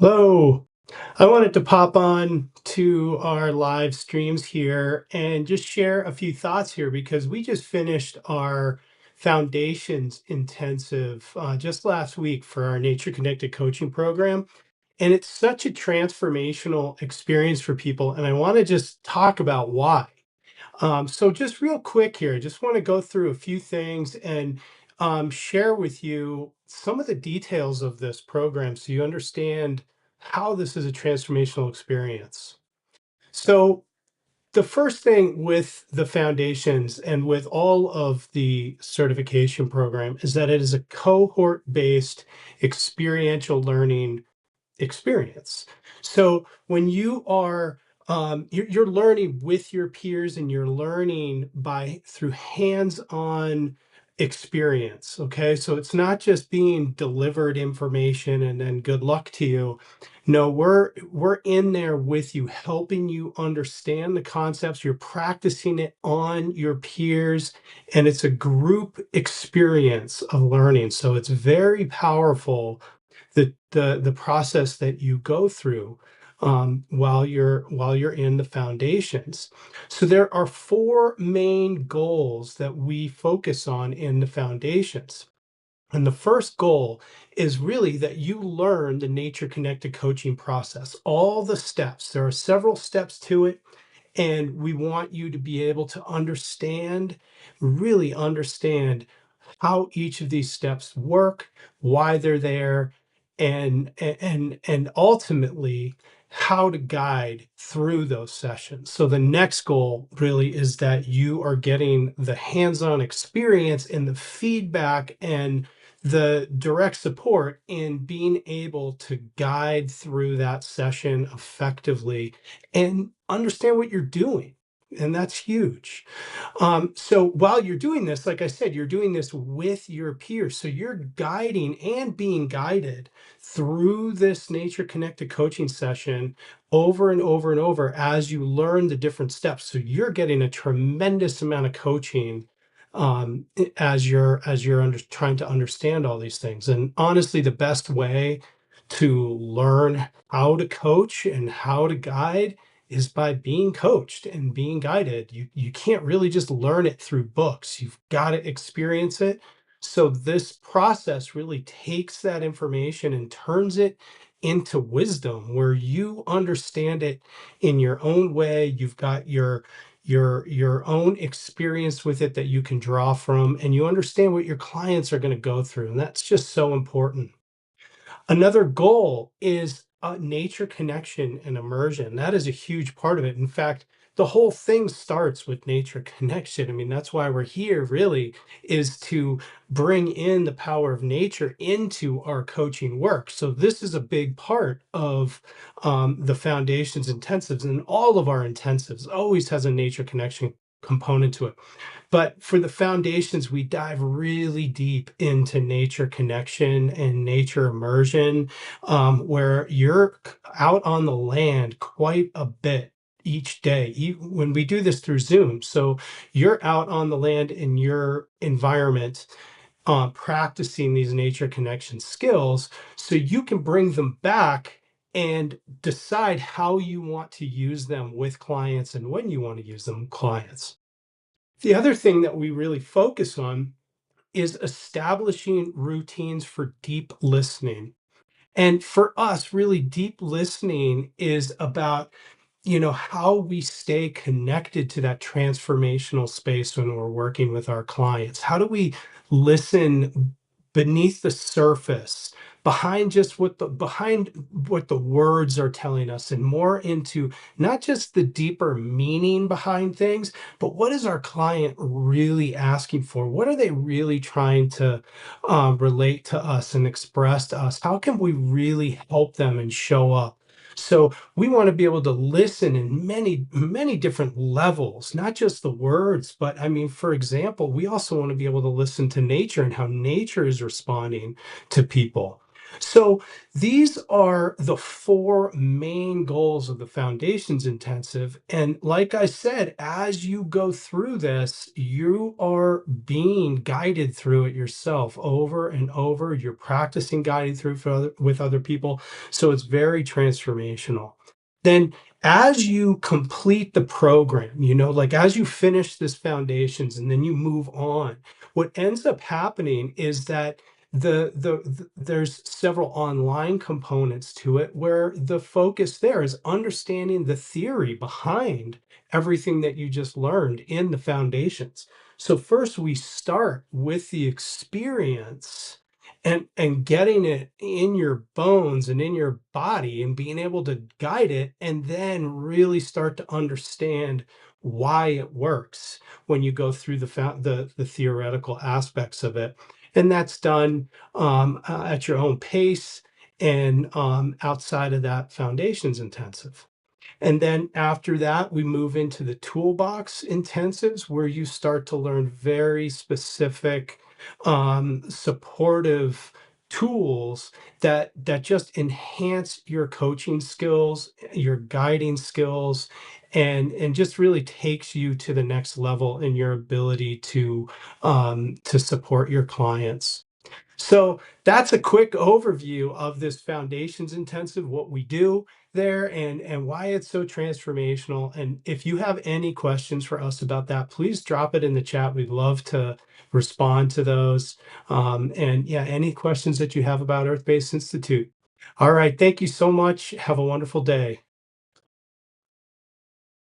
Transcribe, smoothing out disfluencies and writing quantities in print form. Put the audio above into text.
Hello. I wanted to pop on to our live streams here and just share a few thoughts here because we just finished our foundations intensive just last week for our nature connected coaching program. And it's such a transformational experience for people. And I want to just talk about why. So just real quick here, I just want to go through a few things and share with you some of the details of this program so you understand how this is a transformational experience. So the first thing with the foundations and with all of the certification program is that it is a cohort-based experiential learning experience. So when you are you're learning with your peers and you're learning by through hands-on experience. Okay, so it's not just being delivered information and then good luck to you. No, we're in there with you, helping you understand the concepts. You're practicing it on your peers, and it's a group experience of learning. So it's very powerful, the process that you go through while you're in the foundations. So there are four main goals that we focus on in the foundations. And the first goal is really that you learn the nature connected coaching process, all the steps. There are several steps to it, and we want you to be able to understand, really understand how each of these steps work, why they're there, and ultimately how to guide through those sessions. So the next goal really is that you are getting the hands-on experience and the feedback and the direct support in being able to guide through that session effectively and understand what you're doing. And that's huge. So while you're doing this, like I said, you're doing this with your peers. So you're guiding and being guided through this nature connected coaching session over and over and over as you learn the different steps. So you're getting a tremendous amount of coaching as you're trying to understand all these things. And honestly, the best way to learn how to coach and how to guide is by being coached and being guided. You can't really just learn it through books. You've got to experience it. So this process really takes that information and turns it into wisdom where you understand it in your own way. You've got your own experience with it that you can draw from, and you understand what your clients are going to go through. And that's just so important. Another goal is nature connection and immersion. That is a huge part of it. In fact, the whole thing starts with nature connection. I mean, that's why we're here, really, is to bring in the power of nature into our coaching work. So, this is a big part of the foundations intensives, and all of our intensives always has a nature connection component to it. But for the foundations, we dive really deep into nature connection and nature immersion, where you're out on the land quite a bit each day. When we do this through Zoom, so you're out on the land in your environment, practicing these nature connection skills, so you can bring them back and decide how you want to use them with clients and when you want to use them with clients. The other thing that we really focus on is establishing routines for deep listening. And for us, really deep listening is about, how we stay connected to that transformational space when we're working with our clients. How do we listen beneath the surface, behind what the words are telling us, and more into not just the deeper meaning behind things, but what is our client really asking for? What are they really trying to relate to us and express to us? How can we really help them and show up? So we want to be able to listen in many, many different levels, not just the words, but I mean, for example, we also want to be able to listen to nature and how nature is responding to people. So these are the four main goals of the Foundations Intensive. And like I said, as you go through this, you are being guided through it yourself over and over. You're practicing guiding through with other people. So it's very transformational. Then as you complete the program, like as you finish this foundations and then you move on, what ends up happening is that there's several online components to it where the focus there is understanding the theory behind everything that you just learned in the foundations. So first we start with the experience and getting it in your bones and in your body and being able to guide it, and then really start to understand why it works when you go through the theoretical aspects of it. And that's done at your own pace and outside of that foundations intensive. And then after that, we move into the toolbox intensives where you start to learn very specific supportive tools that just enhance your coaching skills, your guiding skills, and just really takes you to the next level in your ability to support your clients. So that's a quick overview of this foundations intensive, what we do there and why it's so transformational. And if you have any questions for us about that, please drop it in the chat. We'd love to respond to those. And yeah, any questions that you have about Earth Based Institute. All right. Thank you so much. Have a wonderful day.